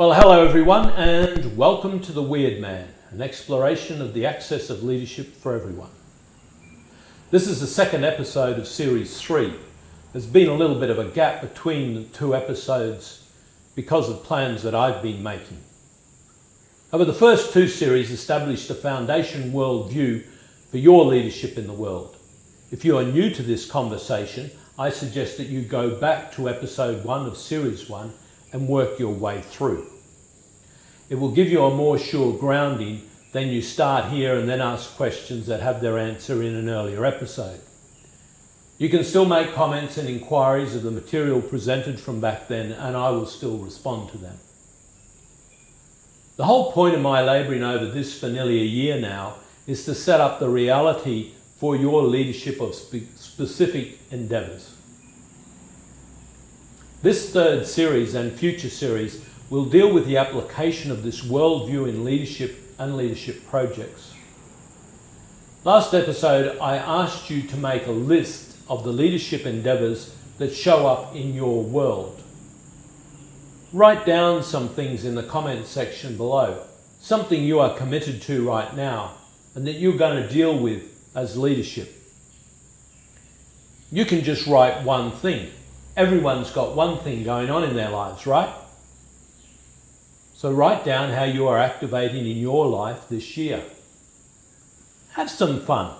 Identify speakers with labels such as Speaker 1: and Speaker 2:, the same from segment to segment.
Speaker 1: Well, hello everyone, and welcome to The Weird Man, an exploration of the access of leadership for everyone. This is the second episode of Series 3. There's been a little bit of a gap between the two episodes because of plans that I've been making. Over the first two series established a foundation worldview for your leadership in the world. If you are new to this conversation, I suggest that you go back to episode 1 of Series 1 and work your way through. It will give you a more sure grounding than you start here and then ask questions that have their answer in an earlier episode. You can still make comments and inquiries of the material presented from back then, and I will still respond to them. The whole point of my labouring over this for nearly a year now is to set up the reality for your leadership of specific endeavours. This third series and future series will deal with the application of this worldview in leadership and leadership projects. Last episode, I asked you to make a list of the leadership endeavours that show up in your world. Write down some things in the comments section below, something you are committed to right now and that you're going to deal with as leadership. You can just write one thing. Everyone's got one thing going on in their lives, right? So write down how you are activating in your life this year. Have some fun.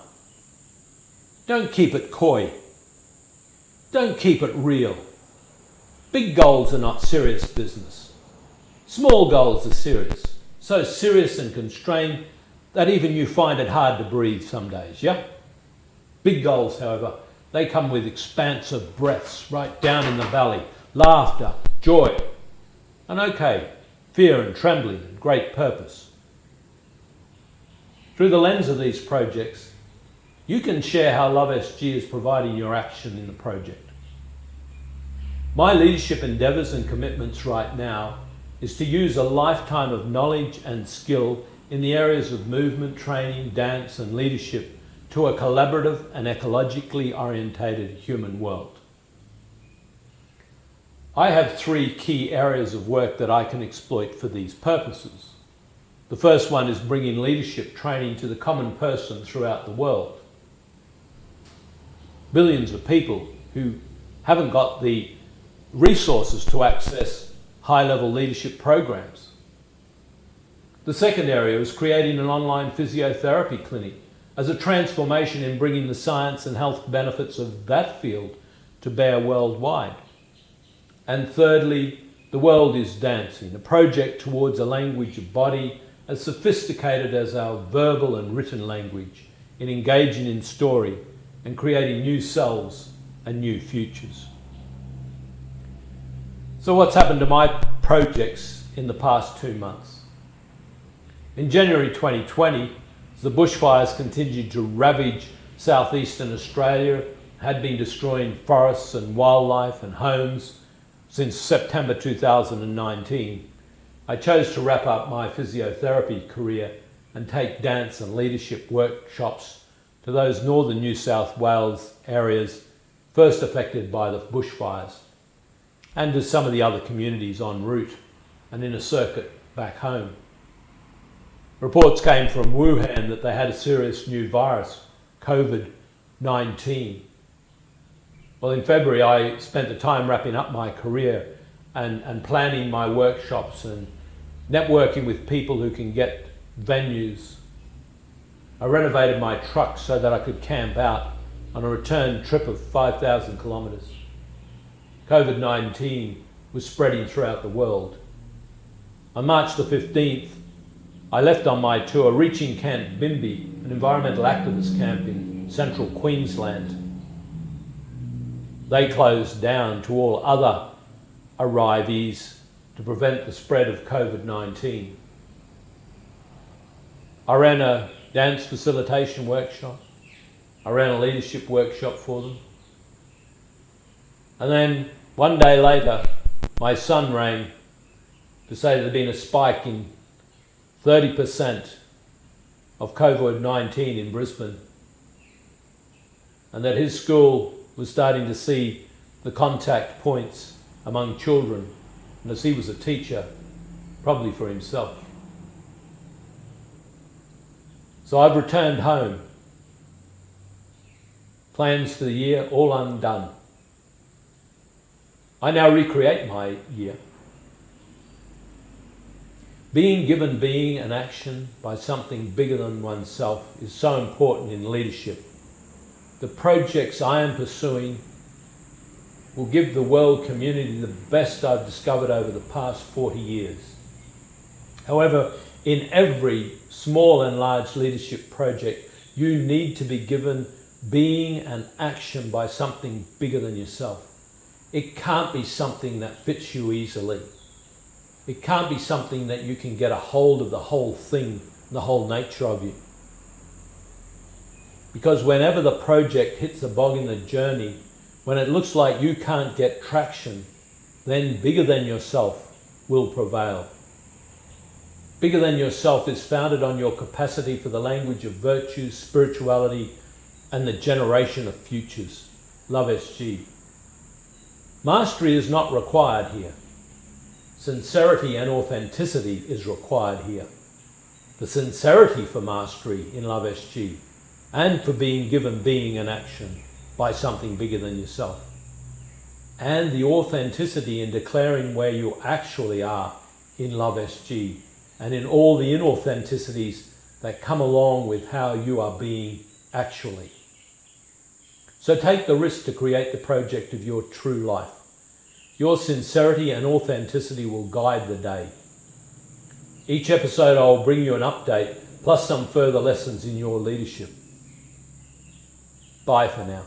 Speaker 1: Don't keep it coy. Don't keep it real. Big goals are not serious business. Small goals are serious. So serious and constrained that even you find it hard to breathe some days, yeah? Big goals, however, they come with expansive breaths right down in the valley, laughter, joy, and fear and trembling and great purpose. Through the lens of these projects, you can share how Love SG is providing your action in the project. My leadership endeavours and commitments right now is to use a lifetime of knowledge and skill in the areas of movement, training, dance and leadership to a collaborative and ecologically orientated human world. I have 3 key areas of work that I can exploit for these purposes. The first one is bringing leadership training to the common person throughout the world. Billions of people who haven't got the resources to access high-level leadership programs. The second area is creating an online physiotherapy clinic as a transformation in bringing the science and health benefits of that field to bear worldwide. And thirdly, The World is Dancing, a project towards a language of body as sophisticated as our verbal and written language in engaging in story and creating new selves and new futures. So what's happened to my projects in the past 2 months? In January 2020, as the bushfires continued to ravage southeastern Australia, had been destroying forests and wildlife and homes since September 2019, I chose to wrap up my physiotherapy career and take dance and leadership workshops to those northern New South Wales areas first affected by the bushfires, and to some of the other communities en route and in a circuit back home. Reports came from Wuhan that they had a serious new virus, COVID-19. Well, in February, I spent the time wrapping up my career and planning my workshops and networking with people who can get venues. I renovated my truck so that I could camp out on a return trip of 5,000 kilometres. COVID-19 was spreading throughout the world. On March the 15th, I left on my tour, reaching Camp Bimby, an environmental activist camp in central Queensland. They closed down to all other arrivees to prevent the spread of COVID-19. I ran a dance facilitation workshop. I ran a leadership workshop for them. And then one day later, my son rang to say there had been a spike in 30% of COVID-19 in Brisbane, and that his school was starting to see the contact points among children. And as he was a teacher, probably for himself. So I've returned home. Plans for the year all undone. I now recreate my year. Being given being and action by something bigger than oneself is so important in leadership. The projects I am pursuing will give the world community the best I've discovered over the past 40 years. However, in every small and large leadership project, you need to be given being and action by something bigger than yourself. It can't be something that fits you easily. It can't be something that you can get a hold of the whole thing, the whole nature of you. Because whenever the project hits a bog in the journey, when it looks like you can't get traction, then bigger than yourself will prevail. Bigger than yourself is founded on your capacity for the language of virtues, spirituality, and the generation of futures. Love SG. Mastery is not required here. Sincerity and authenticity is required here. The sincerity for mastery in Love SG and for being given being and action by something bigger than yourself. And the authenticity in declaring where you actually are in Love SG and in all the inauthenticities that come along with how you are being actually. So take the risk to create the project of your true life. Your sincerity and authenticity will guide the day. Each episode I will bring you an update plus some further lessons in your leadership. Bye for now.